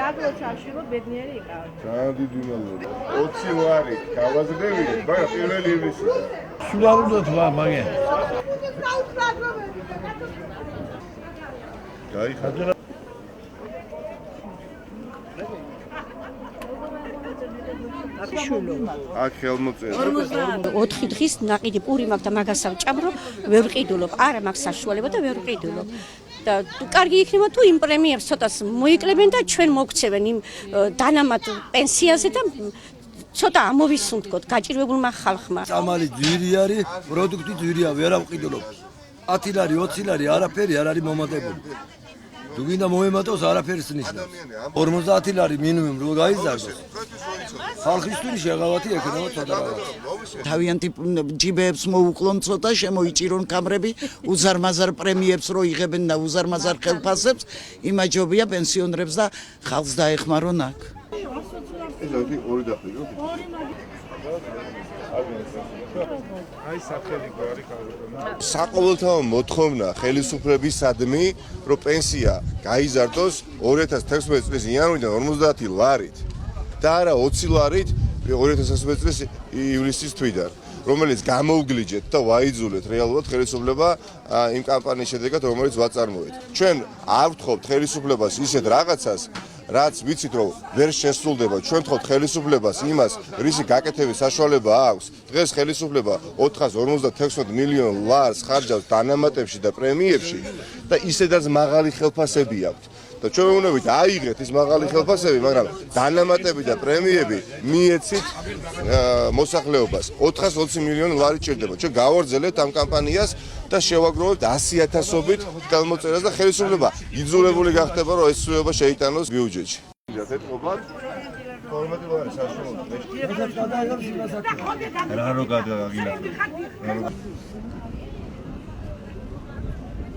დაგლოცავშირო ბედნიერი იყავ. ძალიან დიდი მადლობა. 20 ლარი გავაზრდები, მაგრამ პირველი ივლისი. სულ არ უნდათ მაგე. გაიხადე. აქ ხელმოწერა. 4 დღის ნაყიდი პური მაქვს და მაგას ავჭამრო, ვერ ვყიდულობ. არა მაქვს საშუალება და ვერ ვყიდულობ. და კარგი იქნება თუ იმ პრემიებს ცოტას მოიკლებენ და ჩვენ მოგცევენ იმ დანამატ პენსიაზე და ცოტა ამოვისუნთქოთ გაჭირვებულმა ხალხმა. წამალი ძვირი არის, პროდუქტი ძვირია, ვერ ავყიდულობ. 10 ლარი, 20 ლარი, არაფერი არ არის მომატებული. თუ გინდა მოემატოს, არაფერს ნიშნავს. 50 ლარი მინიმუმ რო გაიზარდოს. ხალხისთვის შეღავათი ექნება ცოტა რაღაც. თავიანთი ჯიბეებს მოუკლონ ცოტა, შემოიჭირონ კამრები, უზარმაზარ პრემიებს რო იღებენ და უზარმაზარ ხელფასებს, იმაჯობია პენსიონერებს და ხალხს დაეხმარონ აქ. ეს არის ორი დახიო. საყოველთაო მოთხოვნა ხელისუფლებისადმი, რომ პენსია გაიზარდოს 2016 წლის იანვრიდან 50 ლარით და არა 20 ლარით 2016 წლის ივლისის თვიდან, რომელიც გამოუგლიჯეთ და ვაიძულეთ რეალურად ხელისუფლება იმ კამპანიის შედეგად, რომელიც ვაწარმოეთ. ჩვენ არ ვთხოვთ ხელისუფლებას ისეთ რაღაცას, რაც ვიცით რომ ვერ შესრულდება. ჩვენ ვთხოვთ ხელისუფლებას იმას, რისი გაკეთების საშუალება აქვს. დღეს ხელისუფლება 456 მილიონ ლარს ხარჯავს დანამატებში და პრემიებში და ისედაც მაღალი ხელფასები აქვს. და ჩვენ ვუნდათ აიღეთ ის მაღალი ხელფასები, მაგრამ დანამატები და პრემიები მიეცით მოსახლეობას. 420 მილიონი ლარი ჭირდება. ჩვენ გავარძელეთ ამ კამპანიას და შევაგროვებთ 100,000-ობით ხელმოწერას და ხელისუფლება იძულებული გახდება, რომ ეს ცვლილება შეიტანოს ბიუჯეტში. რა რო გადაგაგინა.